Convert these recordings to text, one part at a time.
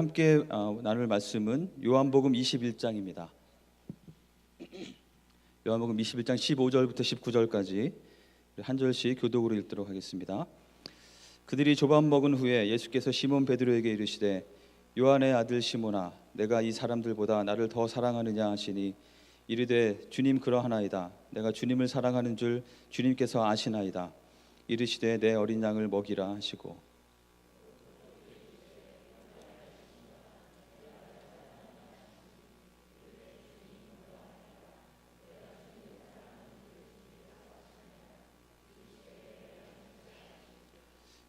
함께 나눌 말씀은 요한복음 21장입니다. 요한복음 21장 15절부터 19절까지 한 절씩 교독으로 읽도록 하겠습니다. 그들이 조밥 먹은 후에 예수께서 시몬 베드로에게 이르시되 요한의 아들 시몬아 내가 이 사람들보다 나를 더 사랑하느냐 하시니 이르되 주님 그러하나이다. 내가 주님을 사랑하는 줄 주님께서 아시나이다. 이르시되 내 어린 양을 먹이라 하시고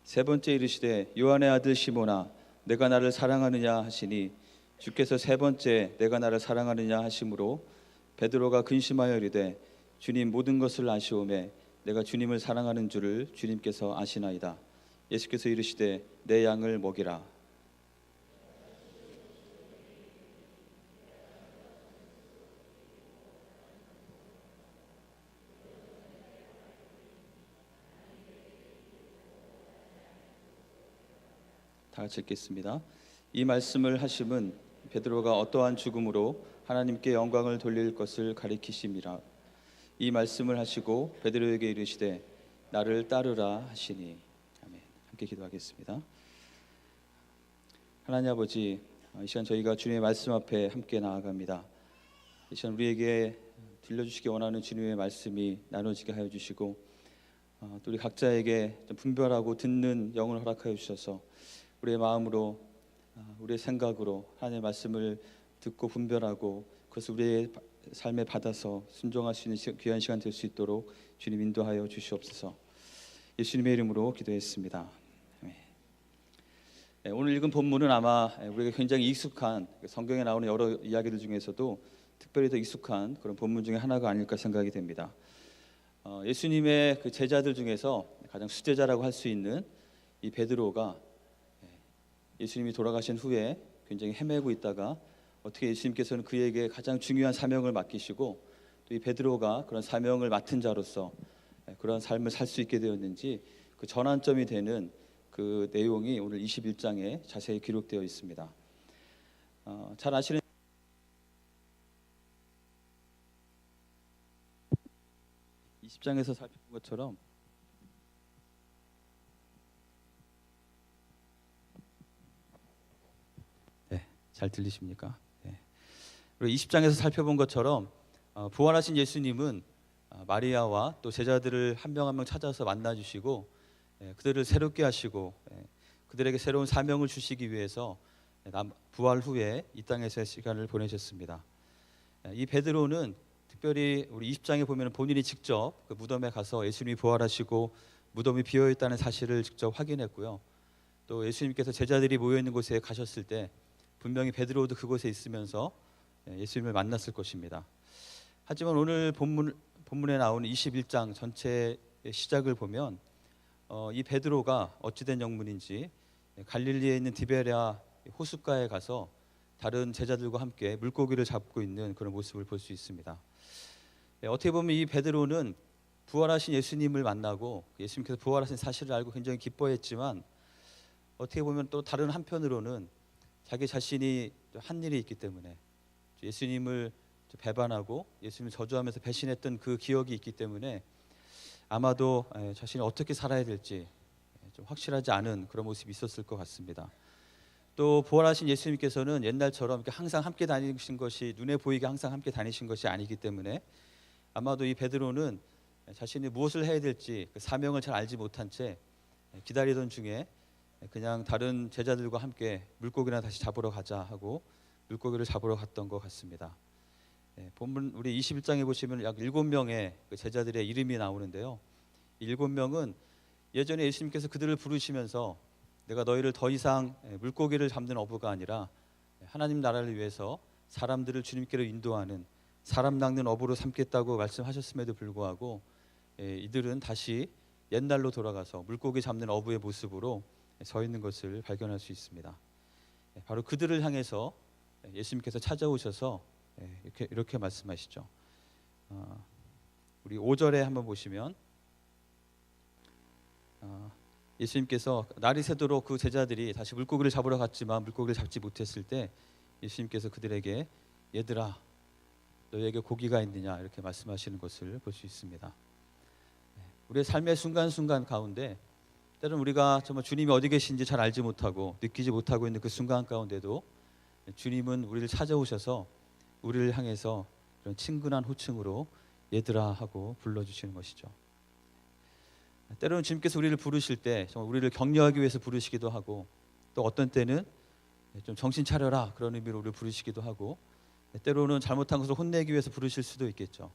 세 번째 이르시되 요한의 아들 시몬아 내가 나를 사랑하느냐 하시니 주께서 세 번째 내가 나를 사랑하느냐 하심으로 베드로가 근심하여 이르되 주님 모든 것을 아시오매 내가 주님을 사랑하는 줄을 주님께서 아시나이다. 예수께서 이르시되 내 양을 먹이라. 다 같이 읽겠습니다. 이 말씀을 하심은 베드로가 어떠한 죽음으로 하나님께 영광을 돌릴 것을 가리키심이라. 이 말씀을 하시고 베드로에게 이르시되 나를 따르라 하시니. 아멘. 함께 기도하겠습니다. 하나님 아버지, 이 시간 저희가 주님의 말씀 앞에 함께 나아갑니다. 이 시간 우리에게 들려주시기 원하는 주님의 말씀이 나눠지게 하여 주시고 또 우리 각자에게 좀 분별하고 듣는 영을 허락하여 주셔서 우리의 마음으로 우리의 생각으로 하나님의 말씀을 듣고 분별하고 그것을 우리의 삶에 받아서 순종할 수 있는 귀한 시간 될 수 있도록 주님 인도하여 주시옵소서. 예수님의 이름으로 기도했습니다. 오늘 읽은 본문은 아마 우리가 굉장히 익숙한 성경에 나오는 여러 이야기들 중에서도 특별히 더 익숙한 그런 본문 중에 하나가 아닐까 생각이 됩니다. 예수님의 그 제자들 중에서 가장 수제자라고 할 수 있는 이 베드로가 예수님이 돌아가신 후에 굉장히 헤매고 있다가 어떻게 예수님께서는 그에게 가장 중요한 사명을 맡기시고 또 이 베드로가 그런 사명을 맡은 자로서 그런 삶을 살 수 있게 되었는지 그 전환점이 되는 그 내용이 오늘 21장에 자세히 기록되어 있습니다. 잘 아시는 20장에서 살펴본 것처럼 잘 들리십니까? 네. 그리고 20장에서 살펴본 것처럼 부활하신 예수님은 마리아와 또 제자들을 한 명 한 명 찾아서 만나주시고 그들을 새롭게 하시고 그들에게 새로운 사명을 주시기 위해서 부활 후에 이 땅에서의 시간을 보내셨습니다. 이 베드로는 특별히 우리 20장에 보면 본인이 직접 그 무덤에 가서 예수님이 부활하시고 무덤이 비어있다는 사실을 직접 확인했고요. 또 예수님께서 제자들이 모여있는 곳에 가셨을 때 분명히 베드로도 그곳에 있으면서 예수님을 만났을 것입니다. 하지만 오늘 본문에 나오는 21장 전체의 시작을 보면 이 베드로가 어찌된 영문인지 갈릴리에 있는 디베랴 호숫가에 가서 다른 제자들과 함께 물고기를 잡고 있는 그런 모습을 볼 수 있습니다. 어떻게 보면 이 베드로는 부활하신 예수님을 만나고 예수님께서 부활하신 사실을 알고 굉장히 기뻐했지만 어떻게 보면 또 다른 한편으로는 자기 자신이 한 일이 있기 때문에 예수님을 배반하고 예수님을 저주하면서 배신했던 그 기억이 있기 때문에 아마도 자신이 어떻게 살아야 될지 좀 확실하지 않은 그런 모습이 있었을 것 같습니다. 또 부활하신 예수님께서는 옛날처럼 이렇게 항상 함께 다니신 것이 눈에 보이게 항상 함께 다니신 것이 아니기 때문에 아마도 이 베드로는 자신이 무엇을 해야 될지 그 사명을 잘 알지 못한 채 기다리던 중에 그냥 다른 제자들과 함께 물고기나 다시 잡으러 가자 하고 물고기를 잡으러 갔던 것 같습니다. 본문 우리 21장에 보시면 약 7명의 그 제자들의 이름이 나오는데요. 이 7명은 예전에 예수님께서 그들을 부르시면서 내가 너희를 더 이상 물고기를 잡는 어부가 아니라 하나님 나라를 위해서 사람들을 주님께로 인도하는 사람 낚는 어부로 삼겠다고 말씀하셨음에도 불구하고 이들은 다시 옛날로 돌아가서 물고기 잡는 어부의 모습으로 서 있는 것을 발견할 수 있습니다. 바로 그들을 향해서 예수님께서 찾아오셔서 이렇게 말씀하시죠. 우리 5절에 한번 보시면 예수님께서 날이 새도록 그 제자들이 다시 물고기를 잡으러 갔지만 물고기를 잡지 못했을 때 예수님께서 그들에게 얘들아 너에게 고기가 있느냐 이렇게 말씀하시는 것을 볼 수 있습니다. 우리의 삶의 순간순간 가운데 때로는 우리가 정말 주님이 어디 계신지 잘 알지 못하고 느끼지 못하고 있는 그 순간 가운데도 주님은 우리를 찾아오셔서 우리를 향해서 그런 친근한 호칭으로 얘들아 하고 불러주시는 것이죠. 때로는 주님께서 우리를 부르실 때 정말 우리를 격려하기 위해서 부르시기도 하고 또 어떤 때는 좀 정신 차려라 그런 의미로 우리를 부르시기도 하고 때로는 잘못한 것을 혼내기 위해서 부르실 수도 있겠죠.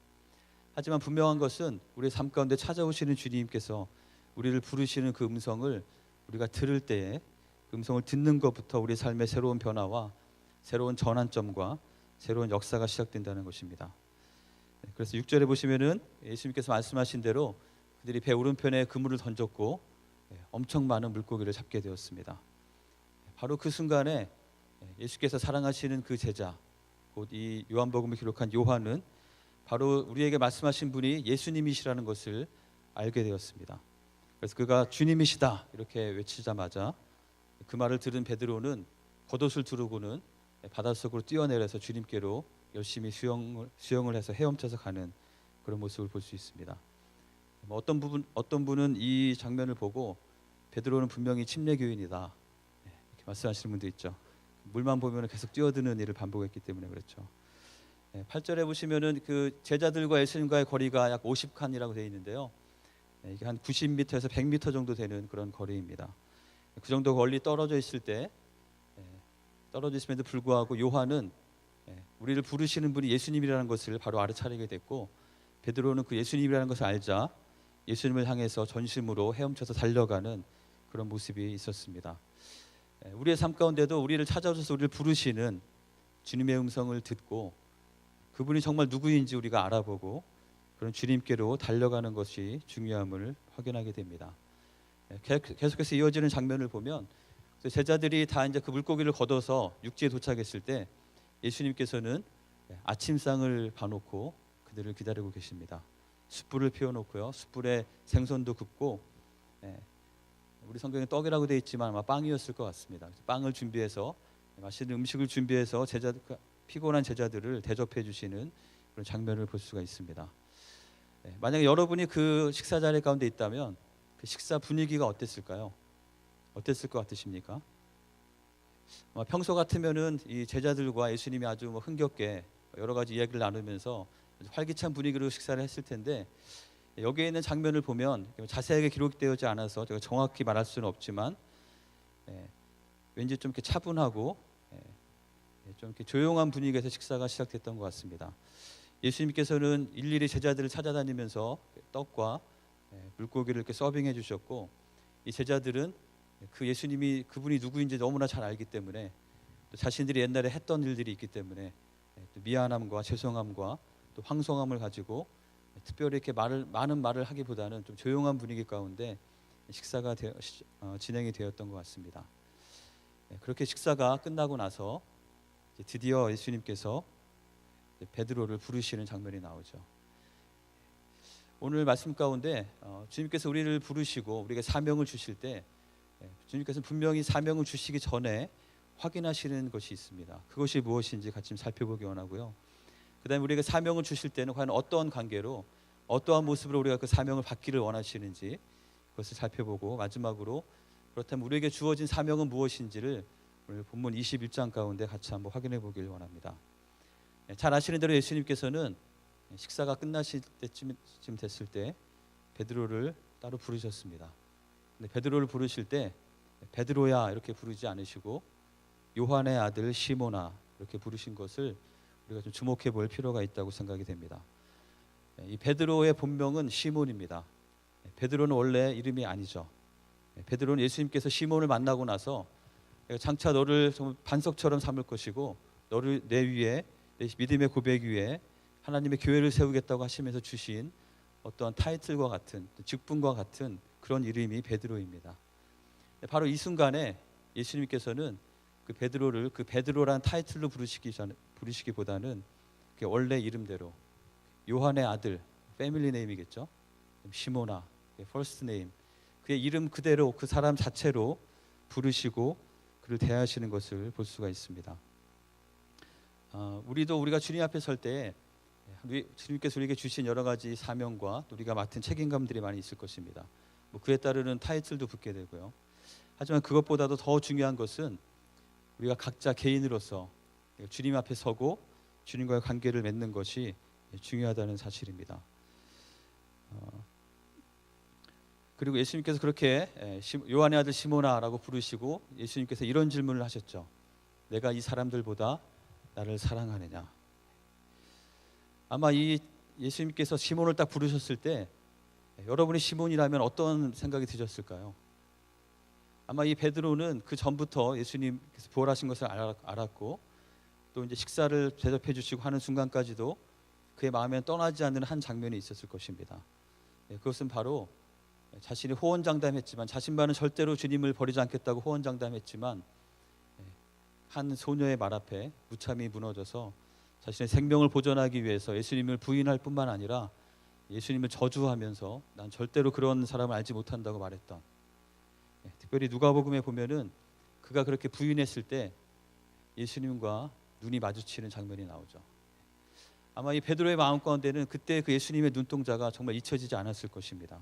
하지만 분명한 것은 우리의 삶 가운데 찾아오시는 주님께서 우리를 부르시는 그 음성을 우리가 들을 때에 그 음성을 듣는 것부터 우리 삶의 새로운 변화와 새로운 전환점과 새로운 역사가 시작된다는 것입니다. 그래서 6절에 보시면은 예수님께서 말씀하신 대로 그들이 배 오른편에 그물을 던졌고 엄청 많은 물고기를 잡게 되었습니다. 바로 그 순간에 예수께서 사랑하시는 그 제자, 곧 이 요한복음을 기록한 요한은 바로 우리에게 말씀하신 분이 예수님이시라는 것을 알게 되었습니다. 그래서 그가 주님이시다 이렇게 외치자마자 그 말을 들은 베드로는 겉옷을 두르고는 바닷속으로 뛰어내려서 주님께로 열심히 수영을 해서 헤엄쳐서 가는 그런 모습을 볼 수 있습니다. 어떤 분은 이 장면을 보고 베드로는 분명히 침례교인이다 이렇게 말씀하시는 분도 있죠. 물만 보면 계속 뛰어드는 일을 반복했기 때문에 그렇죠. 8절에 보시면은 그 제자들과 예수님과의 거리가 약 50칸이라고 되어 있는데요. 이게 한 90m에서 100m 정도 되는 그런 거리입니다. 그 정도 멀리 떨어져 있을 때 떨어져 있음에도 불구하고 요한은 우리를 부르시는 분이 예수님이라는 것을 바로 알아차리게 됐고 베드로는 그 예수님이라는 것을 알자 예수님을 향해서 전심으로 헤엄쳐서 달려가는 그런 모습이 있었습니다. 우리의 삶 가운데도 우리를 찾아오셔서 우리를 부르시는 주님의 음성을 듣고 그분이 정말 누구인지 우리가 알아보고 그런 주님께로 달려가는 것이 중요함을 확인하게 됩니다. 계속해서 이어지는 장면을 보면 제자들이 다 이제 그 물고기를 걷어서 육지에 도착했을 때 예수님께서는 아침상을 봐놓고 그들을 기다리고 계십니다. 숯불을 피워놓고요. 숯불에 생선도 굽고 우리 성경에 떡이라고 되어 있지만 아마 빵이었을 것 같습니다. 빵을 준비해서 맛있는 음식을 준비해서 피곤한 제자들을 대접해 주시는 그런 장면을 볼 수가 있습니다. 만약에 여러분이 그 식사 자리 가운데 있다면 그 식사 분위기가 어땠을까요? 어땠을 것 같으십니까? 평소 같으면은 이 제자들과 예수님이 아주 흥겹게 여러 가지 이야기를 나누면서 활기찬 분위기로 식사를 했을 텐데 여기에 있는 장면을 보면 자세하게 기록되어지 않아서 제가 정확히 말할 수는 없지만 왠지 좀 이렇게 차분하고 좀 이렇게 조용한 분위기에서 식사가 시작됐던 것 같습니다. 예수님께서는 일일이 제자들을 찾아다니면서 떡과 물고기를 이렇게 서빙해 주셨고 이 제자들은 그 예수님이 그분이 누구인지 너무나 잘 알기 때문에 또 자신들이 옛날에 했던 일들이 있기 때문에 또 미안함과 죄송함과 또 황송함을 가지고 특별히 이렇게 많은 말을 하기보다는 좀 조용한 분위기 가운데 식사가 진행이 되었던 것 같습니다. 그렇게 식사가 끝나고 나서 드디어 예수님께서 베드로를 부르시는 장면이 나오죠. 오늘 말씀 가운데 주님께서 우리를 부르시고 우리에게 사명을 주실 때 주님께서는 분명히 사명을 주시기 전에 확인하시는 것이 있습니다. 그것이 무엇인지 같이 좀 살펴보기 원하고요. 그 다음에 우리에게 사명을 주실 때는 과연 어떠한 관계로 어떠한 모습으로 우리가 그 사명을 받기를 원하시는지 그것을 살펴보고 마지막으로 그렇다면 우리에게 주어진 사명은 무엇인지를 오늘 본문 21장 가운데 같이 한번 확인해 보길 원합니다. 잘 아시는 대로 예수님께서는 식사가 끝나실 때쯤 됐을 때 베드로를 따로 부르셨습니다. 근데 베드로를 부르실 때 베드로야 이렇게 부르지 않으시고 요한의 아들 시몬아 이렇게 부르신 것을 우리가 좀 주목해 볼 필요가 있다고 생각이 됩니다. 이 베드로의 본명은 시몬입니다. 베드로는 원래 이름이 아니죠. 베드로는 예수님께서 시몬을 만나고 나서 장차 너를 반석처럼 삼을 것이고 너를 내 위에 내 믿음의 고백 위에 하나님의 교회를 세우겠다고 하시면서 주신 어떤 타이틀과 같은 직분과 같은 그런 이름이 베드로입니다. 바로 이 순간에 예수님께서는 그 베드로를 그 베드로라는 타이틀로 부르시기보다는 원래 이름대로 요한의 아들 패밀리 네임이겠죠. 시모나 퍼스트 네임 그의 이름 그대로 그 사람 자체로 부르시고 그를 대하시는 것을 볼 수가 있습니다. 우리가 주님 앞에 설 때 주님께서 우리에게 주신 여러 가지 사명과 또 우리가 맡은 책임감들이 많이 있을 것입니다. 그에 따르는 타이틀도 붙게 되고요. 하지만 그것보다도 더 중요한 것은 우리가 각자 개인으로서 주님 앞에 서고 주님과의 관계를 맺는 것이 중요하다는 사실입니다. 그리고 예수님께서 그렇게 요한의 아들 시몬아라고 부르시고 예수님께서 이런 질문을 하셨죠. 내가 이 사람들보다 나를 사랑하느냐. 아마 이 예수님께서 시몬을 딱 부르셨을 때 여러분이 시몬이라면 어떤 생각이 드셨을까요? 아마 이 베드로는 그 전부터 예수님께서 부활하신 것을 알았고 또 이제 식사를 대접해 주시고 하는 순간까지도 그의 마음에 떠나지 않는 한 장면이 있었을 것입니다. 그것은 바로 자신이 호언장담했지만 자신만은 절대로 주님을 버리지 않겠다고 호언장담했지만 한 소녀의 말 앞에 무참히 무너져서 자신의 생명을 보존하기 위해서 예수님을 부인할 뿐만 아니라 예수님을 저주하면서 난 절대로 그런 사람을 알지 못한다고 말했던, 특별히 누가복음에 보면은 그가 그렇게 부인했을 때 예수님과 눈이 마주치는 장면이 나오죠. 아마 이 베드로의 마음 가운데는 그때 그 예수님의 눈동자가 정말 잊혀지지 않았을 것입니다.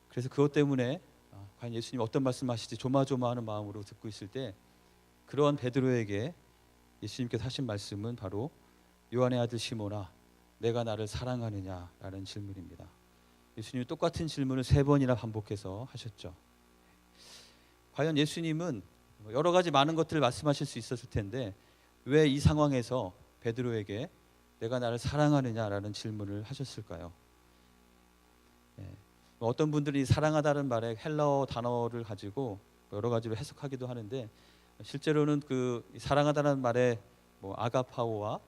그래서 그것 때문에 과연 예수님 어떤 말씀하실지 조마조마하는 마음으로 듣고 있을 때 그런 베드로에게 예수님께서 하신 말씀은 바로 요한의 아들 시몬아 내가 나를 사랑하느냐라는 질문입니다. 예수님이 똑같은 질문을 3번이나 반복해서 하셨죠. 과연 예수님은 여러 가지 많은 것들을 말씀하실 수 있었을 텐데 왜 이 상황에서 베드로에게 내가 나를 사랑하느냐라는 질문을 하셨을까요? 어떤 분들이 사랑하다는 말에 헬라어 단어를 가지고 여러 가지로 해석하기도 하는데 실제로는 그 사랑하다는 말에 아가파오와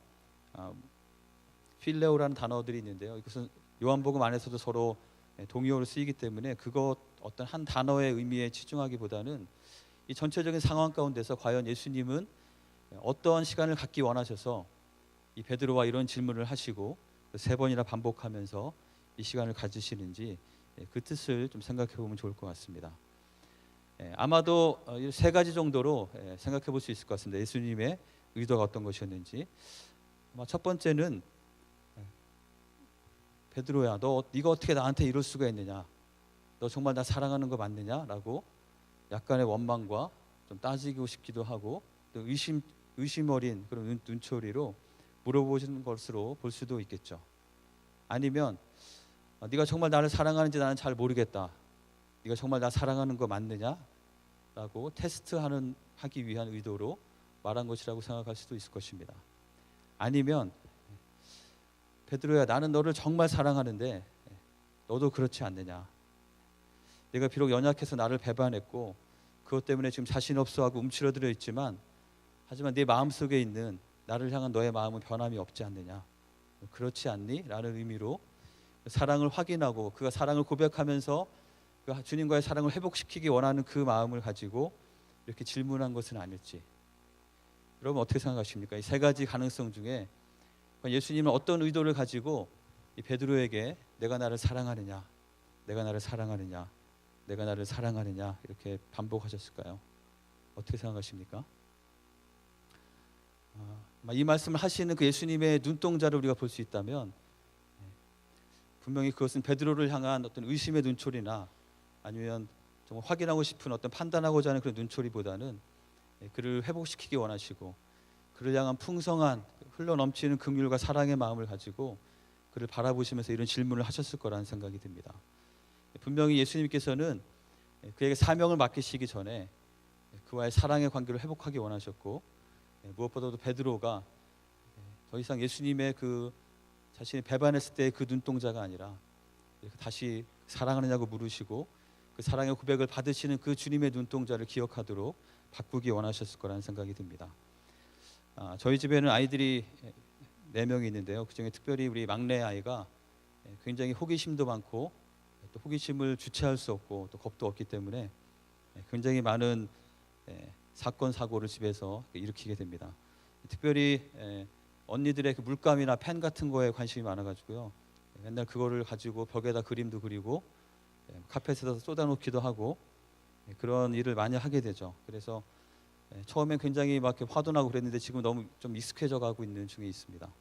필레오라는 단어들이 있는데요. 이것은 요한복음 안에서도 서로 동의어로 쓰이기 때문에 그것 어떤 한 단어의 의미에 치중하기보다는 이 전체적인 상황 가운데서 과연 예수님은 어떠한 시간을 갖기 원하셔서 이 베드로와 이런 질문을 하시고 3번이나 반복하면서 이 시간을 가지시는지 그 뜻을 좀 생각해 보면 좋을 것 같습니다. 아마도 3가지 정도로 생각해 볼 수 있을 것 같습니다. 예수님의 의도가 어떤 것이었는지. 첫 번째는 베드로야, 네가 어떻게 나한테 이럴 수가 있느냐? 너 정말 나 사랑하는 거 맞느냐? 라고 약간의 원망과 좀 따지고 싶기도 하고 또 의심 어린 그런 눈초리로 물어보시는 것으로 볼 수도 있겠죠. 아니면 네가 정말 나를 사랑하는지 나는 잘 모르겠다. 네가 정말 나 사랑하는 거 맞느냐? 라고 하기 위한 의도로 말한 것이라고 생각할 수도 있을 것입니다. 아니면 베드로야, 나는 너를 정말 사랑하는데 너도 그렇지 않느냐? 내가 비록 연약해서 나를 배반했고 그것 때문에 지금 자신 없어하고 움츠러들어 있지만 하지만 네 마음속에 있는 나를 향한 너의 마음은 변함이 없지 않느냐? 그렇지 않니? 라는 의미로 사랑을 확인하고 그가 사랑을 고백하면서 그 주님과의 사랑을 회복시키기 원하는 그 마음을 가지고 이렇게 질문한 것은 아닐지. 여러분 어떻게 생각하십니까? 이 3가지 가능성 중에 예수님은 어떤 의도를 가지고 이 베드로에게 내가 나를 사랑하느냐, 내가 나를 사랑하느냐, 내가 나를 사랑하느냐 이렇게 반복하셨을까요? 어떻게 생각하십니까? 이 말씀을 하시는 그 예수님의 눈동자를 우리가 볼 수 있다면 분명히 그것은 베드로를 향한 어떤 의심의 눈초리나 아니면 정말 확인하고 싶은 어떤 판단하고자 하는 그런 눈초리보다는 그를 회복시키기 원하시고 그를 향한 풍성한 흘러넘치는 긍휼과 사랑의 마음을 가지고 그를 바라보시면서 이런 질문을 하셨을 거라는 생각이 듭니다. 분명히 예수님께서는 그에게 사명을 맡기시기 전에 그와의 사랑의 관계를 회복하기 원하셨고 무엇보다도 베드로가 더 이상 예수님의 그 자신이 배반했을 때의 그 눈동자가 아니라 다시 사랑하느냐고 물으시고 그 사랑의 고백을 받으시는 그 주님의 눈동자를 기억하도록 바꾸기 원하셨을 거라는 생각이 듭니다. 저희 집에는 아이들이 4명이 있는데요. 그중에 특별히 우리 막내 아이가 굉장히 호기심도 많고 또 호기심을 주체할 수 없고 또 겁도 없기 때문에 굉장히 많은 사건 사고를 집에서 일으키게 됩니다. 특별히 언니들의 그 물감이나 펜 같은 거에 관심이 많아가지고요. 맨날 그거를 가지고 벽에다 그림도 그리고 카펫에다 쏟아놓기도 하고 그런 일을 많이 하게 되죠. 그래서 처음엔 굉장히 막 이렇게 화도 나고 그랬는데 지금 너무 좀 익숙해져 가고 있는 중에 있습니다.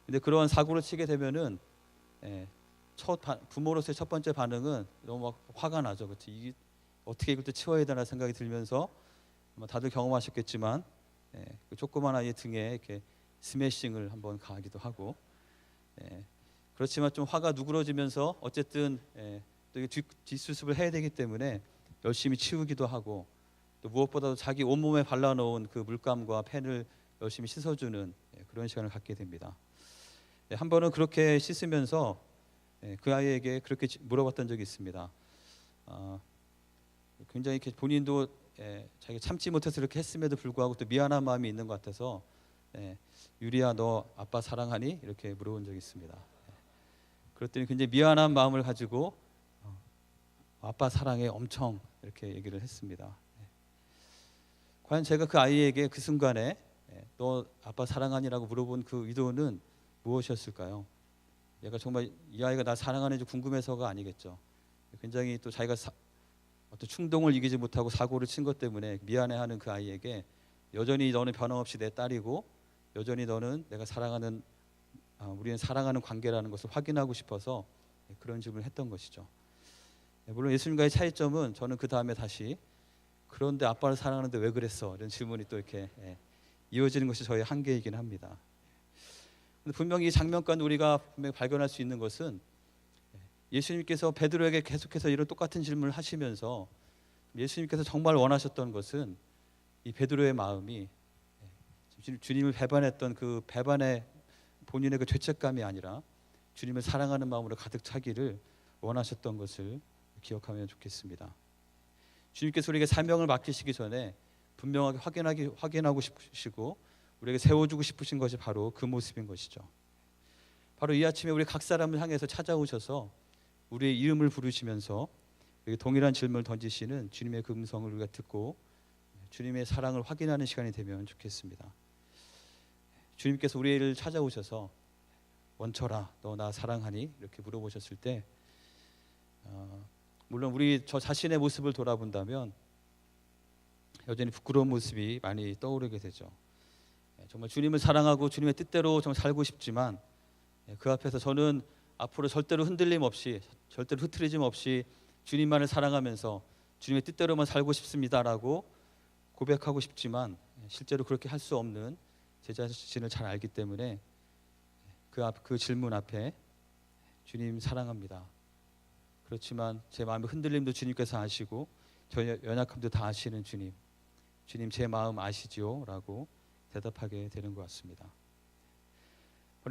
근데 그런 사고를 치게 되면은 부모로서의 첫 번째 반응은 너무 막 화가 나죠. 그렇지? 이게 어떻게 이걸 또 치워야 되나 생각이 들면서 다들 경험하셨겠지만 그 조그만 아이의 등에 이렇게 스매싱을 한번 가하기도 하고 그렇지만 좀 화가 누그러지면서 어쨌든 또 이게 뒷수습을 해야 되기 때문에 열심히 치우기도 하고 또 무엇보다도 자기 온몸에 발라놓은 그 물감과 펜을 열심히 씻어주는 그런 시간을 갖게 됩니다. 한 번은 그렇게 씻으면서 그 아이에게 그렇게 물어봤던 적이 있습니다. 굉장히 이렇게 본인도 자기가 참지 못해서 이렇게 했음에도 불구하고 또 미안한 마음이 있는 것 같아서 유리야 너 아빠 사랑하니? 이렇게 물어본 적이 있습니다. 그랬더니 굉장히 미안한 마음을 가지고 아빠 사랑해 엄청 이렇게 얘기를 했습니다. 과연 제가 그 아이에게 그 순간에 너 아빠 사랑하니라고 물어본 그 의도는 무엇이었을까요? 얘가 정말 이 아이가 나 사랑하는지 궁금해서가 아니겠죠. 굉장히 또 자기가 어떤 충동을 이기지 못하고 사고를 친 것 때문에 미안해하는 그 아이에게 여전히 너는 변함없이 내 딸이고 여전히 너는 내가 사랑하는 우리는 사랑하는 관계라는 것을 확인하고 싶어서 그런 질문을 했던 것이죠. 물론 예수님과의 차이점은 저는 그 다음에 다시 그런데 아빠를 사랑하는데 왜 그랬어? 이런 질문이 또 이렇게 이어지는 것이 저의 한계이긴 합니다. 근데 분명히 이 장면 가운데 우리가 분명히 발견할 수 있는 것은 예수님께서 베드로에게 계속해서 이런 똑같은 질문을 하시면서 예수님께서 정말 원하셨던 것은 이 베드로의 마음이 주님을 배반했던 그 배반의 본인의 그 죄책감이 아니라 주님을 사랑하는 마음으로 가득 차기를 원하셨던 것을 기억하면 좋겠습니다. 주님께서 우리에게 사명을 맡기시기 전에 분명하게 확인하고 싶으시고 우리에게 세워주고 싶으신 것이 바로 그 모습인 것이죠. 바로 이 아침에 우리 각 사람을 향해서 찾아오셔서 우리의 이름을 부르시면서 동일한 질문을 던지시는 주님의 그 음성을 우리가 듣고 주님의 사랑을 확인하는 시간이 되면 좋겠습니다. 주님께서 우리를 찾아오셔서 원철아 너 나 사랑하니? 이렇게 물어보셨을 때 물론 우리 저 자신의 모습을 돌아본다면 여전히 부끄러운 모습이 많이 떠오르게 되죠. 정말 주님을 사랑하고 주님의 뜻대로 정말 살고 싶지만 그 앞에서 저는 앞으로 절대로 흔들림 없이 절대로 흐트러짐 없이 주님만을 사랑하면서 주님의 뜻대로만 살고 싶습니다라고 고백하고 싶지만 실제로 그렇게 할 수 없는 제 자신을 잘 알기 때문에 그 질문 앞에 주님 사랑합니다. 그렇지만 제 마음의 흔들림도 주님께서 아시고 저의 연약함도 다 아시는 주님 제 마음 아시지요? 라고 대답하게 되는 것 같습니다.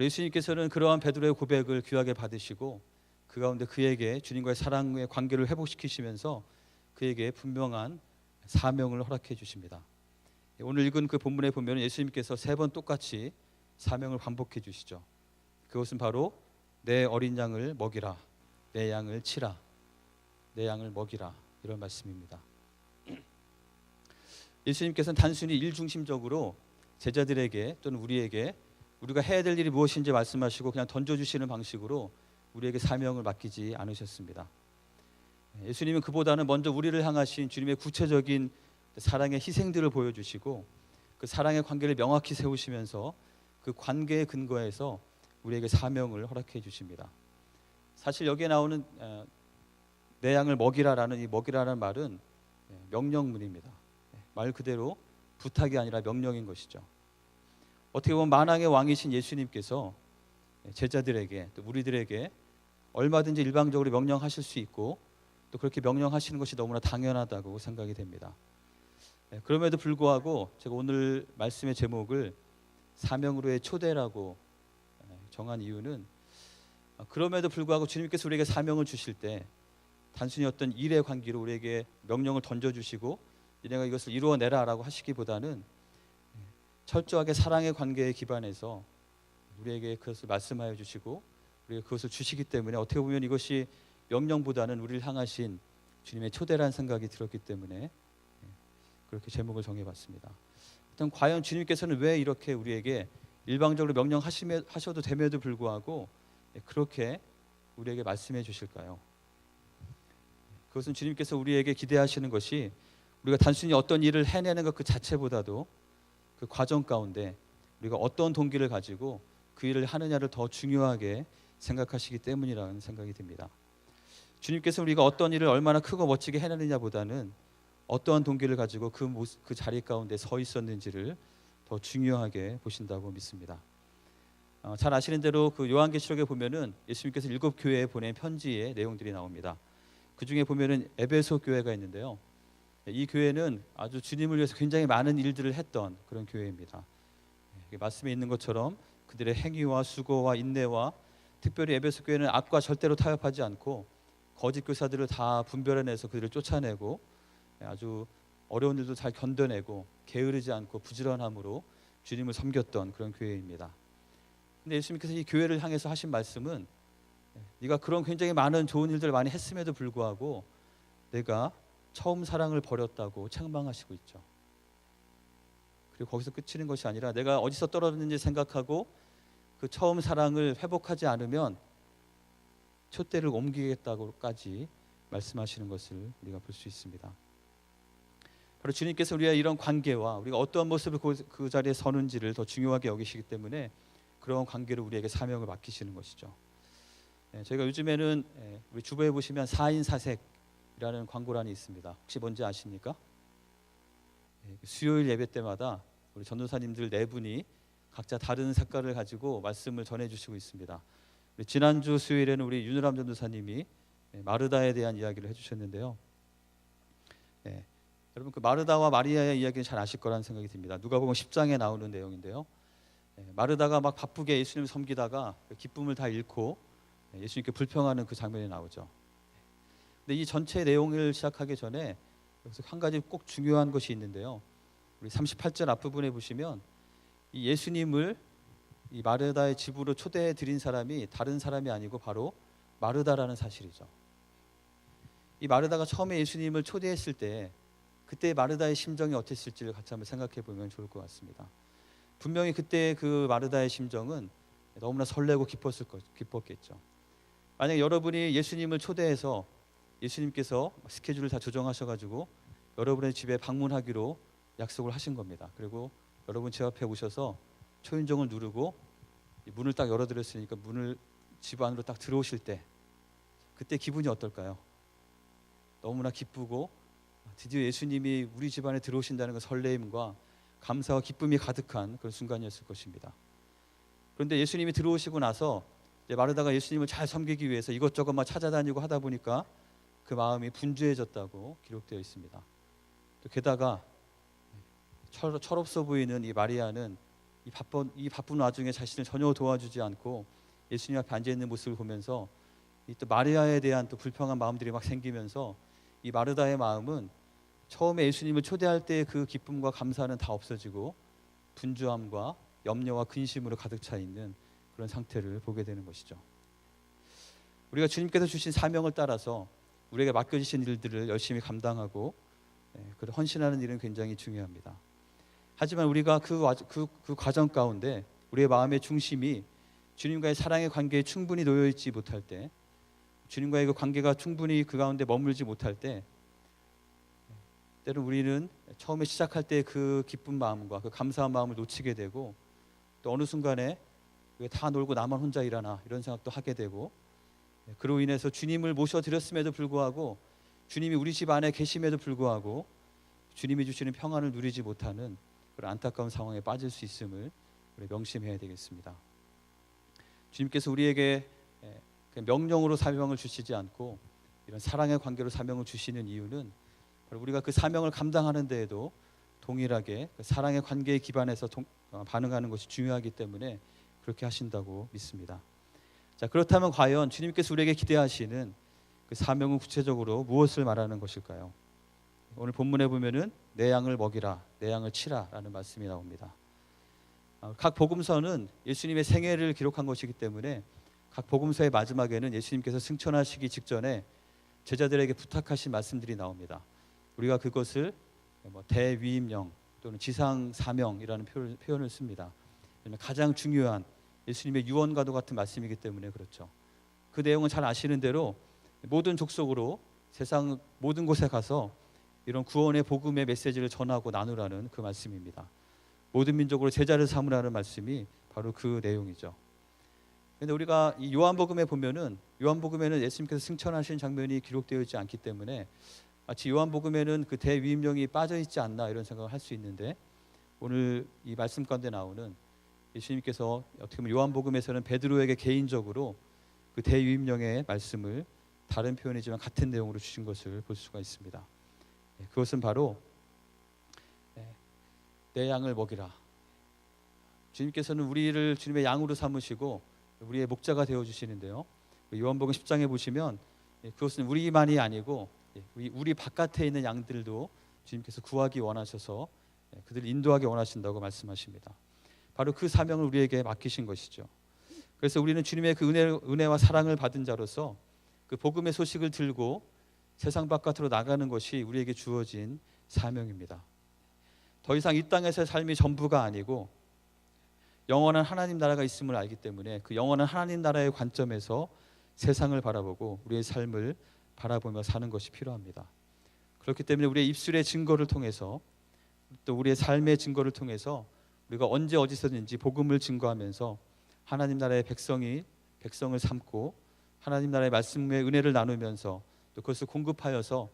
예수님께서는 그러한 베드로의 고백을 귀하게 받으시고 그 가운데 그에게 주님과의 사랑의 관계를 회복시키시면서 그에게 분명한 사명을 허락해 주십니다. 오늘 읽은 그 본문에 보면 예수님께서 3번 똑같이 사명을 반복해 주시죠. 그것은 바로 내 어린 양을 먹이라, 내 양을 치라, 내 양을 먹이라 이런 말씀입니다. 예수님께서는 단순히 일중심적으로 제자들에게 또는 우리에게 우리가 해야 될 일이 무엇인지 말씀하시고 그냥 던져주시는 방식으로 우리에게 사명을 맡기지 않으셨습니다. 예수님은 그보다는 먼저 우리를 향하신 주님의 구체적인 사랑의 희생들을 보여주시고 그 사랑의 관계를 명확히 세우시면서 그 관계의 근거에서 우리에게 사명을 허락해 주십니다. 사실 여기에 나오는 내 양을 먹이라라는 이 먹이라는 말은 명령문입니다. 말 그대로 부탁이 아니라 명령인 것이죠. 어떻게 보면 만왕의 왕이신 예수님께서 제자들에게 또 우리들에게 얼마든지 일방적으로 명령하실 수 있고 또 그렇게 명령하시는 것이 너무나 당연하다고 생각이 됩니다. 그럼에도 불구하고 제가 오늘 말씀의 제목을 사명으로의 초대라고 정한 이유는 그럼에도 불구하고 주님께서 우리에게 사명을 주실 때 단순히 어떤 일의 관계로 우리에게 명령을 던져주시고 너네가 이것을 이루어내라라고 하시기보다는 철저하게 사랑의 관계에 기반해서 우리에게 그것을 말씀하여 주시고 우리에게 그것을 주시기 때문에 어떻게 보면 이것이 명령보다는 우리를 향하신 주님의 초대라는 생각이 들었기 때문에 그렇게 제목을 정해봤습니다. 일단 과연 주님께서는 왜 이렇게 우리에게 일방적으로 명령하셔도 됨에도 불구하고 그렇게 우리에게 말씀해 주실까요? 그것은 주님께서 우리에게 기대하시는 것이 우리가 단순히 어떤 일을 해내는 것 그 자체보다도 그 과정 가운데 우리가 어떤 동기를 가지고 그 일을 하느냐를 더 중요하게 생각하시기 때문이라는 생각이 듭니다. 주님께서 우리가 어떤 일을 얼마나 크고 멋지게 해내느냐보다는 어떠한 동기를 가지고 그 자리 가운데 서 있었는지를 더 중요하게 보신다고 믿습니다. 잘 아시는 대로 그 요한계시록에 보면은 예수님께서 7 교회에 보낸 편지의 내용들이 나옵니다. 그 중에 보면은 에베소 교회가 있는데요. 이 교회는 아주 주님을 위해서 굉장히 많은 일들을 했던 그런 교회입니다. 말씀에 있는 것처럼 그들의 행위와 수고와 인내와 특별히 에베소 교회는 악과 절대로 타협하지 않고 거짓 교사들을 다 분별해내서 그들을 쫓아내고 아주 어려운 일도 잘 견뎌내고 게으르지 않고 부지런함으로 주님을 섬겼던 그런 교회입니다. 근데 예수님께서 이 교회를 향해서 하신 말씀은 네가 그런 굉장히 많은 좋은 일들을 많이 했음에도 불구하고 내가 처음 사랑을 버렸다고 책망하시고 있죠. 그리고 거기서 끝이는 것이 아니라 내가 어디서 떨어졌는지 생각하고 그 처음 사랑을 회복하지 않으면 촛대를 옮기겠다고까지 말씀하시는 것을 우리가 볼 수 있습니다. 바로 주님께서 우리의 이런 관계와 우리가 어떠한 모습을 그 자리에 서는지를 더 중요하게 여기시기 때문에 그런 관계를 우리에게 사명을 맡기시는 것이죠. 저희가 요즘에는 우리 주부에 보시면 4인 사색이라는 광고란이 있습니다. 혹시 뭔지 아십니까? 수요일 예배 때마다 우리 전도사님들 4분이 각자 다른 색깔을 가지고 말씀을 전해주시고 있습니다. 지난주 수요일에는 우리 윤우람 전도사님이 마르다에 대한 이야기를 해주셨는데요. 여러분 그 마르다와 마리아의 이야기는 잘 아실 거라는 생각이 듭니다. 누가복음 10장에 나오는 내용인데요. 마르다가 막 바쁘게 예수님을 섬기다가 기쁨을 다 잃고 예수님께 불평하는 그 장면이 나오죠. 근데 이 전체 내용을 시작하기 전에 여기서 한 가지 꼭 중요한 것이 있는데요. 우리 38절 앞부분에 보시면 이 예수님을 이 마르다의 집으로 초대해 드린 사람이 다른 사람이 아니고 바로 마르다라는 사실이죠. 이 마르다가 처음에 예수님을 초대했을 때 그때 마르다의 심정이 어땠을지를 같이 한번 생각해 보면 좋을 것 같습니다. 분명히 그때 그 마르다의 심정은 너무나 설레고 기뻤겠죠. 만약 여러분이 예수님을 초대해서 예수님께서 스케줄을 다 조정하셔가지고 여러분의 집에 방문하기로 약속을 하신 겁니다. 그리고 여러분 집 앞에 오셔서 초인종을 누르고 문을 딱 열어드렸으니까 문을 집 안으로 딱 들어오실 때 그때 기분이 어떨까요? 너무나 기쁘고 드디어 예수님이 우리 집 안에 들어오신다는 그 설레임과 감사와 기쁨이 가득한 그런 순간이었을 것입니다. 그런데 예수님이 들어오시고 나서 이제 마르다가 예수님을 잘 섬기기 위해서 이것저것 막 찾아다니고 하다 보니까 그 마음이 분주해졌다고 기록되어 있습니다. 또 게다가 철없어 보이는 이 마리아는 이 바쁜 와중에 자신을 전혀 도와주지 않고 예수님 앞에 앉아 있는 모습을 보면서 또 마리아에 대한 또 불평한 마음들이 막 생기면서 이 마르다의 마음은 처음에 예수님을 초대할 때의 그 기쁨과 감사는 다 없어지고 분주함과 염려와 근심으로 가득 차 있는 그런 상태를 보게 되는 것이죠. 우리가 주님께서 주신 사명을 따라서 우리에게 맡겨주신 일들을 열심히 감당하고 헌신하는 일은 굉장히 중요합니다. 하지만 우리가 그 과정 가운데 우리의 마음의 중심이 주님과의 사랑의 관계에 충분히 놓여 있지 못할 때, 주님과의 그 관계가 충분히 그 가운데 머물지 못할 때, 때로는 우리는 처음에 시작할 때 그 기쁜 마음과 그 감사한 마음을 놓치게 되고, 또 어느 순간에 왜 다 놀고 나만 혼자 일하나 이런 생각도 하게 되고, 그로 인해서 주님을 모셔드렸음에도 불구하고, 주님이 우리 집 안에 계심에도 불구하고 주님이 주시는 평안을 누리지 못하는 그런 안타까운 상황에 빠질 수 있음을 우리 명심해야 되겠습니다. 주님께서 우리에게 명령으로 사명을 주시지 않고 이런 사랑의 관계로 사명을 주시는 이유는 바로 우리가 그 사명을 감당하는 데에도 동일하게 그 사랑의 관계에 기반해서 반응하는 것이 중요하기 때문에 그렇게 하신다고 믿습니다. 자, 그렇다면 과연 주님께서 우리에게 기대하시는 그 사명은 구체적으로 무엇을 말하는 것일까요? 오늘 본문에 보면은 내 양을 먹이라, 내 양을 치라라는 말씀이 나옵니다. 각 복음서는 예수님의 생애를 기록한 것이기 때문에 각 복음서의 마지막에는 예수님께서 승천하시기 직전에 제자들에게 부탁하신 말씀들이 나옵니다. 우리가 그것을 대위임령 또는 지상사명이라는 표현을 씁니다. 가장 중요한 예수님의 유언과도 같은 말씀이기 때문에 그렇죠. 그 내용은 잘 아시는 대로 모든 족속으로 세상 모든 곳에 가서 이런 구원의 복음의 메시지를 전하고 나누라는 그 말씀입니다. 모든 민족으로 제자를 삼으라는 말씀이 바로 그 내용이죠. 그런데 우리가 이 요한복음에 보면은 요한복음에는 예수님께서 승천하신 장면이 기록되어 있지 않기 때문에 마치 요한복음에는 그 대위임령이 빠져 있지 않나 이런 생각을 할 수 있는데, 오늘 이 말씀 가운데 나오는 예수님께서 어떻게 보면 요한복음에서는 베드로에게 개인적으로 그 대위임령의 말씀을 다른 표현이지만 같은 내용으로 주신 것을 볼 수가 있습니다. 그것은 바로 내 양을 먹이라. 주님께서는 우리를 주님의 양으로 삼으시고 우리의 목자가 되어 주시는데요, 요한복음 10장에 보시면 그것은 우리만이 아니고 우리 바깥에 있는 양들도 주님께서 구하기 원하셔서 그들을 인도하기 원하신다고 말씀하십니다. 바로 그 사명을 우리에게 맡기신 것이죠. 그래서 우리는 주님의 그 은혜와 사랑을 받은 자로서 그 복음의 소식을 들고 세상 바깥으로 나가는 것이 우리에게 주어진 사명입니다. 더 이상 이 땅에서의 삶이 전부가 아니고 영원한 하나님 나라가 있음을 알기 때문에 그 영원한 하나님 나라의 관점에서 세상을 바라보고 우리의 삶을 바라보며 사는 것이 필요합니다. 그렇기 때문에 우리의 입술의 증거를 통해서 또 우리의 삶의 증거를 통해서 우리가 언제 어디서든지 복음을 증거하면서 하나님 나라의 백성을 삼고 하나님 나라의 말씀의 은혜를 나누면서 또 그것을 공급하여서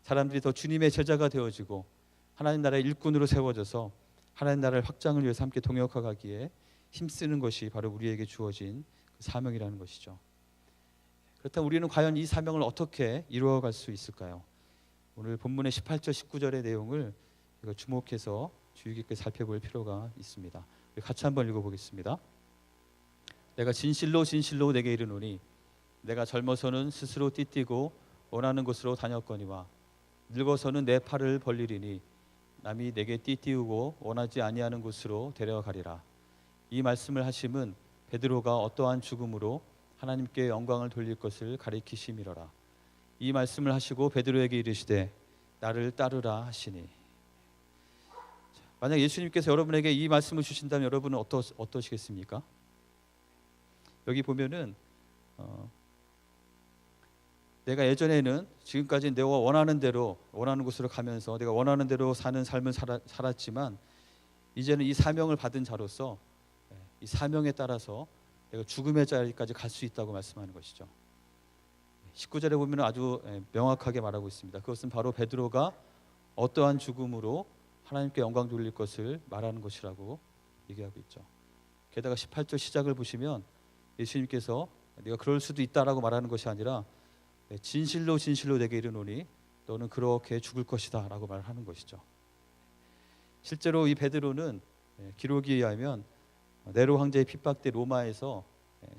사람들이 더 주님의 제자가 되어지고 하나님 나라의 일꾼으로 세워져서 하나님 나라의 확장을 위해서 함께 동역하기에 힘쓰는 것이 바로 우리에게 주어진 그 사명이라는 것이죠. 그렇다면 우리는 과연 이 사명을 어떻게 이루어갈 수 있을까요? 오늘 본문의 18절 19절의 내용을 주목해서 주의 깊게 살펴볼 필요가 있습니다. 같이 한번 읽어보겠습니다. 내가 진실로 진실로 내게 이르노니 내가 젊어서는 스스로 띠띠고 원하는 곳으로 다녔거니와 늙어서는 내 팔을 벌리리니 남이 내게 띠띠우고 원하지 아니하는 곳으로 데려가리라. 이 말씀을 하심은 베드로가 어떠한 죽음으로 하나님께 영광을 돌릴 것을 가리키심이로라. 이 말씀을 하시고 베드로에게 이르시되 나를 따르라 하시니. 만약 예수님께서 여러분에게 이 말씀을 주신다면 여러분은 어떠시겠습니까? 여기 보면은 내가 예전에는 지금까지 내가 원하는 대로 원하는 곳으로 가면서 내가 원하는 대로 사는 삶을 살았지만 이제는 이 사명을 받은 자로서 이 사명에 따라서 내가 죽음의 자리까지 갈 수 있다고 말씀하는 것이죠. 19절에 보면 아주 명확하게 말하고 있습니다. 그것은 바로 베드로가 어떠한 죽음으로 하나님께 영광 돌릴 것을 말하는 것이라고 얘기하고 있죠. 게다가 18절 시작을 보시면 예수님께서 네가 그럴 수도 있다라고 말하는 것이 아니라 진실로 진실로 내게 이르노니 너는 그렇게 죽을 것이다 라고 말하는 것이죠. 실제로 이 베드로는 기록에 의하면 네로 황제의 핍박 때 로마에서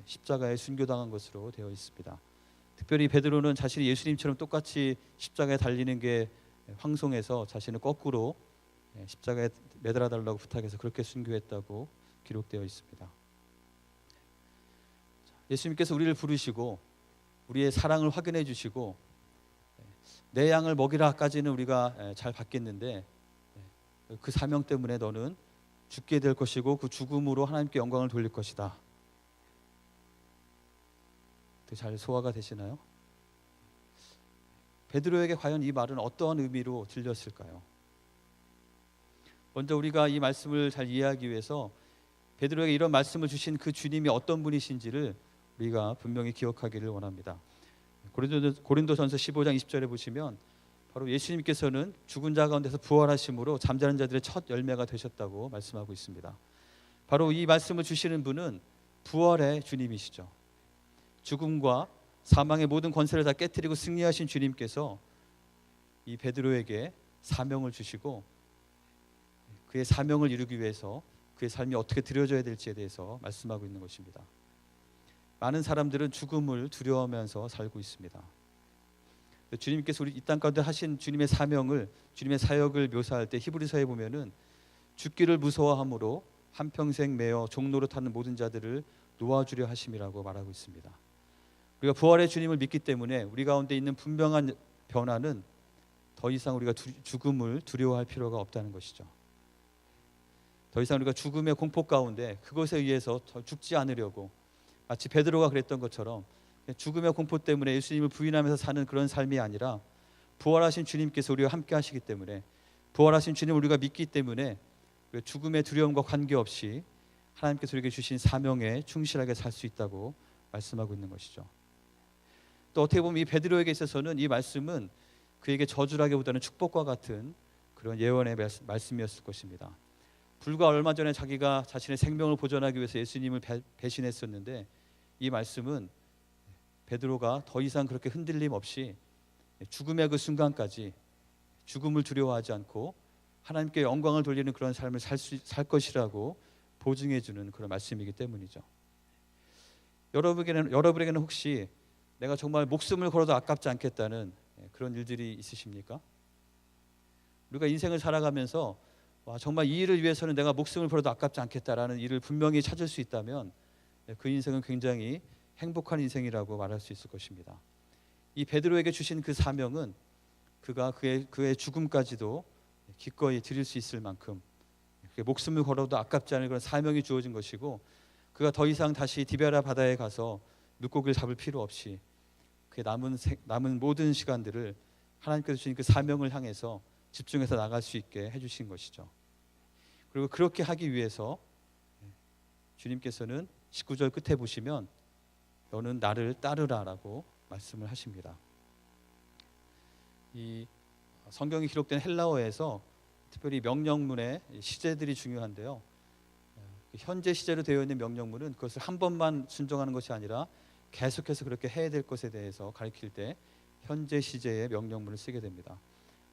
십자가에 순교당한 것으로 되어 있습니다. 특별히 베드로는 자신이 예수님처럼 똑같이 십자가에 달리는 게 황송해서 자신을 거꾸로 십자가에 매달아 달라고 부탁해서 그렇게 순교했다고 기록되어 있습니다. 예수님께서 우리를 부르시고 우리의 사랑을 확인해 주시고 내 양을 먹이라까지는 우리가 잘 받겠는데 그 사명 때문에 너는 죽게 될 것이고 그 죽음으로 하나님께 영광을 돌릴 것이다. 잘 소화가 되시나요? 베드로에게 과연 이 말은 어떠한 의미로 들렸을까요? 먼저 우리가 이 말씀을 잘 이해하기 위해서 베드로에게 이런 말씀을 주신 그 주님이 어떤 분이신지를 우리가 분명히 기억하기를 원합니다. 고린도전서 15장 20절에 보시면 바로 예수님께서는 죽은 자 가운데서 부활하심으로 잠자는 자들의 첫 열매가 되셨다고 말씀하고 있습니다. 바로 이 말씀을 주시는 분은 부활의 주님이시죠. 죽음과 사망의 모든 권세를 다 깨뜨리고 승리하신 주님께서 이 베드로에게 사명을 주시고 그의 사명을 이루기 위해서 그의 삶이 어떻게 드려져야 될지에 대해서 말씀하고 있는 것입니다. 많은 사람들은 죽음을 두려워하면서 살고 있습니다. 주님께서 우리 이 땅 가운데 하신 주님의 사명을, 주님의 사역을 묘사할 때 히브리서에 보면은 죽기를 무서워함으로 한평생 매어 종로로 타는 모든 자들을 놓아주려 하심이라고 말하고 있습니다. 우리가 부활의 주님을 믿기 때문에 우리 가운데 있는 분명한 변화는 더 이상 우리가 죽음을 두려워할 필요가 없다는 것이죠. 더 이상 우리가 죽음의 공포 가운데 그것에 의해서 더 죽지 않으려고 마치 베드로가 그랬던 것처럼 죽음의 공포 때문에 예수님을 부인하면서 사는 그런 삶이 아니라 부활하신 주님께서 우리와 함께 하시기 때문에, 부활하신 주님을 우리가 믿기 때문에 죽음의 두려움과 관계없이 하나님께서 우리에게 주신 사명에 충실하게 살 수 있다고 말씀하고 있는 것이죠. 또 어떻게 보면 이 베드로에게 있어서는 이 말씀은 그에게 저주라기보다는 축복과 같은 그런 예언의 말씀이었을 것입니다. 불과 얼마 전에 자기가 자신의 생명을 보존하기 위해서 예수님을 배신했었는데, 이 말씀은 베드로가 더 이상 그렇게 흔들림 없이 죽음의 그 순간까지 죽음을 두려워하지 않고 하나님께 영광을 돌리는 그런 삶을 살 것이라고 보증해 주는 그런 말씀이기 때문이죠. 여러분에게는 혹시 내가 정말 목숨을 걸어도 아깝지 않겠다는 그런 일들이 있으십니까? 우리가 인생을 살아가면서 정말 이 일을 위해서는 내가 목숨을 걸어도 아깝지 않겠다라는 일을 분명히 찾을 수 있다면 그 인생은 굉장히 행복한 인생이라고 말할 수 있을 것입니다. 이 베드로에게 주신 그 사명은 그가 그의 죽음까지도 기꺼이 드릴 수 있을 만큼 목숨을 걸어도 아깝지 않은 그런 사명이 주어진 것이고, 그가 더 이상 다시 디베라 바다에 가서 물고기를 잡을 필요 없이 그의 남은 모든 시간들을 하나님께서 주신 그 사명을 향해서 집중해서 나갈 수 있게 해주신 것이죠. 그리고 그렇게 하기 위해서 주님께서는 19절 끝에 보시면 너는 나를 따르라라고 말씀을 하십니다. 이 성경이 기록된 헬라어에서 특별히 명령문의 시제들이 중요한데요. 현재 시제로 되어 있는 명령문은 그것을 한 번만 순종하는 것이 아니라 계속해서 그렇게 해야 될 것에 대해서 가르칠 때 현재 시제의 명령문을 쓰게 됩니다.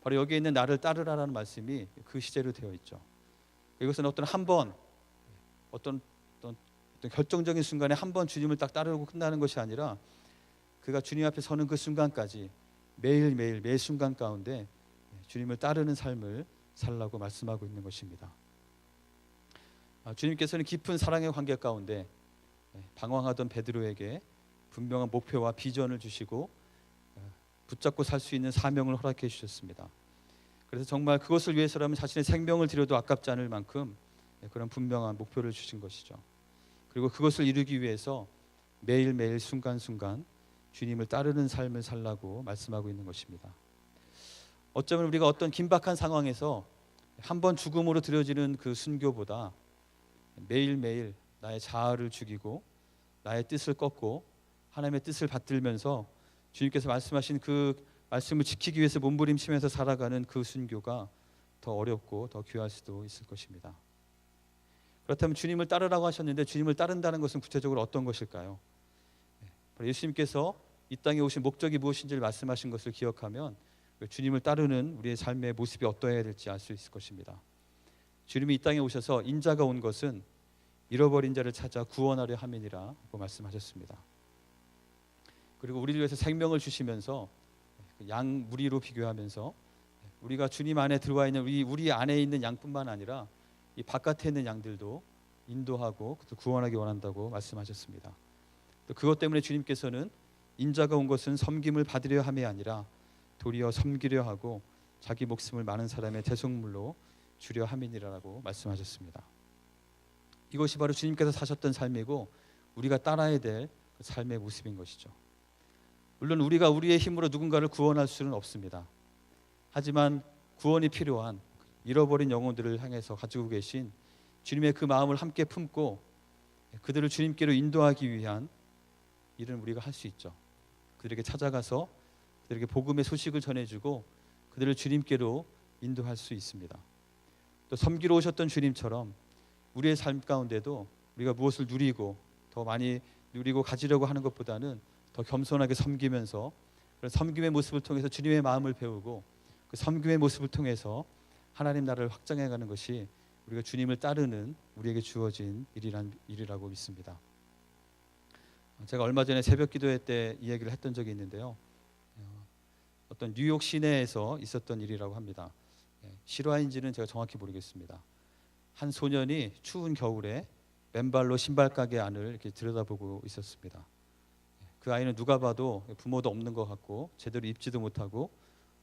바로 여기에 있는 나를 따르라라는 말씀이 그 시제로 되어 있죠. 이것은 어떤 결정적인 순간에 한 번 주님을 딱 따르고 끝나는 것이 아니라 그가 주님 앞에 서는 그 순간까지 매일매일 매 순간 가운데 주님을 따르는 삶을 살라고 말씀하고 있는 것입니다. 주님께서는 깊은 사랑의 관계 가운데 방황하던 베드로에게 분명한 목표와 비전을 주시고 붙잡고 살 수 있는 사명을 허락해 주셨습니다. 그래서 정말 그것을 위해서라면 자신의 생명을 드려도 아깝지 않을 만큼 그런 분명한 목표를 주신 것이죠. 그리고 그것을 이루기 위해서 매일매일 순간순간 주님을 따르는 삶을 살라고 말씀하고 있는 것입니다. 어쩌면 우리가 어떤 긴박한 상황에서 한번 죽음으로 드려지는 그 순교보다 매일매일 나의 자아를 죽이고 나의 뜻을 꺾고 하나님의 뜻을 받들면서 주님께서 말씀하신 그 말씀을 지키기 위해서 몸부림치면서 살아가는 그 순교가 더 어렵고 더 귀할 수도 있을 것입니다. 그렇다면 주님을 따르라고 하셨는데 주님을 따른다는 것은 구체적으로 어떤 것일까요? 바로 예수님께서 이 땅에 오신 목적이 무엇인지를 말씀하신 것을 기억하면 주님을 따르는 우리의 삶의 모습이 어떠해야 될지 알 수 있을 것입니다. 주님이 이 땅에 오셔서 인자가 온 것은 잃어버린 자를 찾아 구원하려 함이니라고 말씀하셨습니다. 그리고 우리를 위해서 생명을 주시면서 양 무리로 비교하면서 우리가 주님 안에 들어와 있는 우리 안에 있는 양뿐만 아니라 이 바깥에 있는 양들도 인도하고 구원하기 원한다고 말씀하셨습니다. 또 그것 때문에 주님께서는 인자가 온 것은 섬김을 받으려 함이 아니라 도리어 섬기려 하고 자기 목숨을 많은 사람의 대속물로 주려 함이니라라고 말씀하셨습니다. 이것이 바로 주님께서 사셨던 삶이고 우리가 따라야 될 그 삶의 모습인 것이죠. 물론 우리가 우리의 힘으로 누군가를 구원할 수는 없습니다. 하지만 구원이 필요한 잃어버린 영혼들을 향해서 가지고 계신 주님의 그 마음을 함께 품고 그들을 주님께로 인도하기 위한 일은 우리가 할 수 있죠. 그들에게 찾아가서 그들에게 복음의 소식을 전해주고 그들을 주님께로 인도할 수 있습니다. 또 섬기러 오셨던 주님처럼 우리의 삶 가운데도 우리가 무엇을 누리고 더 많이 누리고 가지려고 하는 것보다는 더 겸손하게 섬기면서 그런 섬김의 모습을 통해서 주님의 마음을 배우고 그 섬김의 모습을 통해서 하나님 나라를 확장해가는 것이 우리가 주님을 따르는 우리에게 주어진 일이라고 믿습니다. 제가 얼마 전에 새벽 기도회 때 이 얘기를 했던 적이 있는데요. 어떤 뉴욕 시내에서 있었던 일이라고 합니다. 실화인지는 제가 정확히 모르겠습니다. 한 소년이 추운 겨울에 맨발로 신발 가게 안을 이렇게 들여다보고 있었습니다. 그 아이는 누가 봐도 부모도 없는 것 같고 제대로 입지도 못하고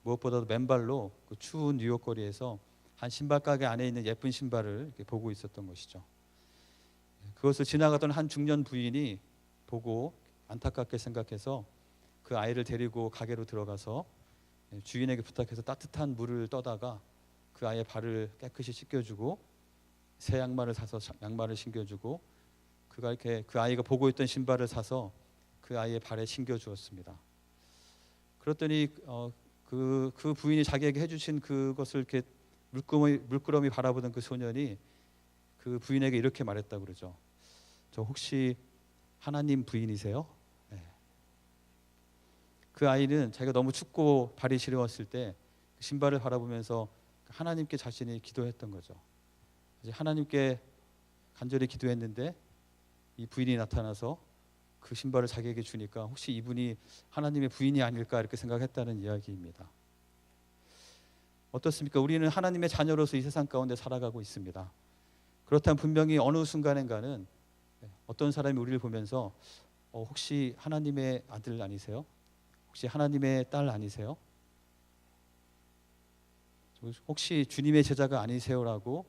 무엇보다도 맨발로 그 추운 뉴욕 거리에서 한 신발 가게 안에 있는 예쁜 신발을 이렇게 보고 있었던 것이죠. 그것을 지나가던 한 중년 부인이 보고 안타깝게 생각해서 그 아이를 데리고 가게로 들어가서 주인에게 부탁해서 따뜻한 물을 떠다가 그 아이의 발을 깨끗이 씻겨주고 새 양말을 사서 양말을 신겨주고 그 아이가 보고 있던 신발을 사서 그 아이의 발에 신겨주었습니다. 그랬더니 그 부인이 자기에게 해주신 그것을 이렇게 물끄러미 바라보던 그 소년이 그 부인에게 이렇게 말했다고 그러죠. 저 혹시 하나님 부인이세요? 네. 그 아이는 자기가 너무 춥고 발이 시려웠을 때 그 신발을 바라보면서 하나님께 자신이 기도했던 거죠. 이제 하나님께 간절히 기도했는데 이 부인이 나타나서 그 신발을 자기에게 주니까 혹시 이분이 하나님의 부인이 아닐까 이렇게 생각했다는 이야기입니다. 어떻습니까? 우리는 하나님의 자녀로서 이 세상 가운데 살아가고 있습니다. 그렇다면 분명히 어느 순간인가는 어떤 사람이 우리를 보면서 혹시 하나님의 아들 아니세요? 혹시 하나님의 딸 아니세요? 혹시 주님의 제자가 아니세요라고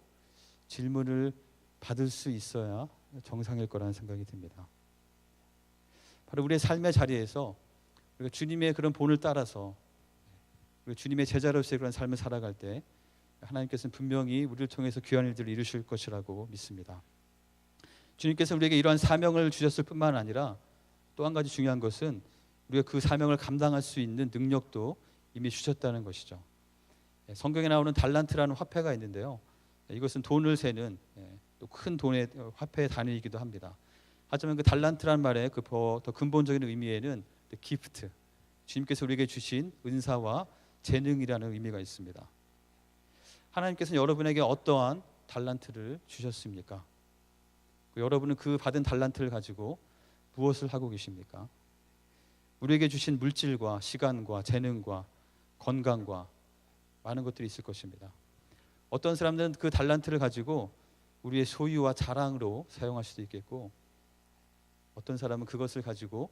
질문을 받을 수 있어야 정상일 거라는 생각이 듭니다. 바로 우리의 삶의 자리에서 우리가 주님의 그런 본을 따라서 주님의 제자로서의 그런 삶을 살아갈 때 하나님께서는 분명히 우리를 통해서 귀한 일들을 이루실 것이라고 믿습니다. 주님께서 우리에게 이러한 사명을 주셨을 뿐만 아니라 또 한 가지 중요한 것은 우리가 그 사명을 감당할 수 있는 능력도 이미 주셨다는 것이죠. 성경에 나오는 달란트라는 화폐가 있는데요. 이것은 돈을 세는 또 큰 돈의 화폐의 단위이기도 합니다. 하지만 그 달란트라는 말의 그 더 근본적인 의미에는 기프트, 주님께서 우리에게 주신 은사와 재능이라는 의미가 있습니다. 하나님께서는 여러분에게 어떠한 달란트를 주셨습니까? 여러분은 그 받은 달란트를 가지고 무엇을 하고 계십니까? 우리에게 주신 물질과 시간과 재능과 건강과 많은 것들이 있을 것입니다. 어떤 사람들은 그 달란트를 가지고 우리의 소유와 자랑으로 사용할 수도 있겠고, 어떤 사람은 그것을 가지고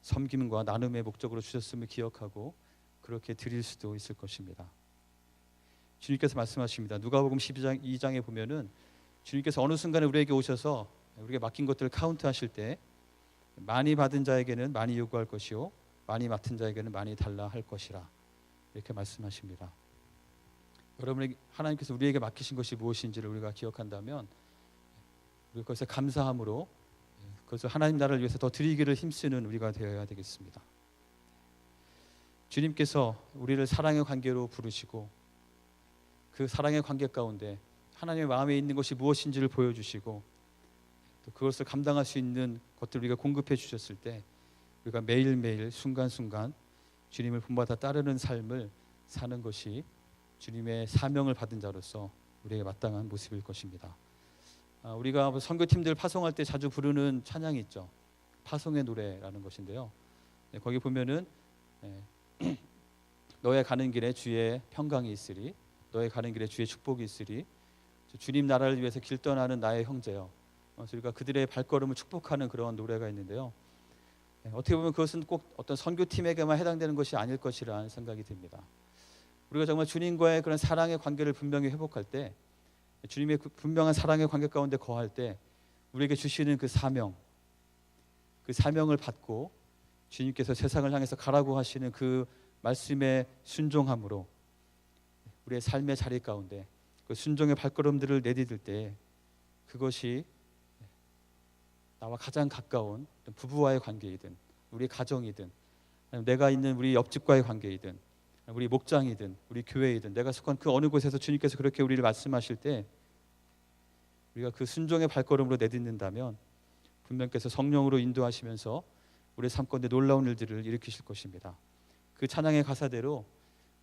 섬김과 나눔의 목적으로 주셨음을 기억하고 그렇게 드릴 수도 있을 것입니다. 주님께서 말씀하십니다. 누가복음 12장에 보면은 주님께서 어느 순간에 우리에게 오셔서 우리에게 맡긴 것들을 카운트하실 때 많이 받은 자에게는 많이 요구할 것이요 많이 맡은 자에게는 많이 달라 할 것이라 이렇게 말씀하십니다. 여러분에게 하나님께서 우리에게 맡기신 것이 무엇인지를 우리가 기억한다면 우리 그것에 감사함으로 그것을 하나님 나라를 위해서 더 드리기를 힘쓰는 우리가 되어야 되겠습니다. 주님께서 우리를 사랑의 관계로 부르시고 그 사랑의 관계 가운데 하나님의 마음에 있는 것이 무엇인지를 보여주시고 또 그것을 감당할 수 있는 것들을 우리가 공급해 주셨을 때 우리가 매일매일 순간순간 주님을 본받아 따르는 삶을 사는 것이 주님의 사명을 받은 자로서 우리에게 마땅한 모습일 것입니다. 우리가 선교팀들 파송할 때 자주 부르는 찬양이 있죠. 파송의 노래라는 것인데요. 거기 보면은 너의 가는 길에 주의 평강이 있으리, 너의 가는 길에 주의 축복이 있으리, 주님 나라를 위해서 길 떠나는 나의 형제여. 우리가 그들의 발걸음을 축복하는 그런 노래가 있는데요. 어떻게 보면 그것은 꼭 어떤 선교팀에게만 해당되는 것이 아닐 것이라는 생각이 듭니다. 우리가 정말 주님과의 그런 사랑의 관계를 분명히 회복할 때, 주님의 분명한 사랑의 관계 가운데 거할 때 우리에게 주시는 그 사명을 받고 주님께서 세상을 향해서 가라고 하시는 그 말씀에 순종함으로 우리의 삶의 자리 가운데 그 순종의 발걸음들을 내디딜 때 그것이 나와 가장 가까운 부부와의 관계이든 우리 가정이든 내가 있는 우리 옆집과의 관계이든 우리 목장이든 우리 교회이든 내가 속한 그 어느 곳에서 주님께서 그렇게 우리를 말씀하실 때 우리가 그 순종의 발걸음으로 내딛는다면 분명께서 성령으로 인도하시면서 우리의 삶 가운데 놀라운 일들을 일으키실 것입니다. 그 찬양의 가사대로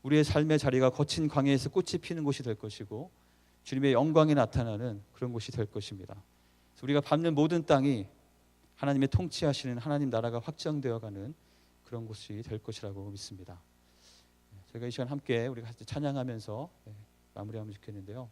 우리의 삶의 자리가 거친 광야에서 꽃이 피는 곳이 될 것이고 주님의 영광이 나타나는 그런 곳이 될 것입니다. 그래서 우리가 밟는 모든 땅이 하나님의 통치하시는 하나님 나라가 확정되어가는 그런 곳이 될 것이라고 믿습니다. 저희가 이 시간 함께 우리가 같이 찬양하면서 마무리하면 좋겠는데요.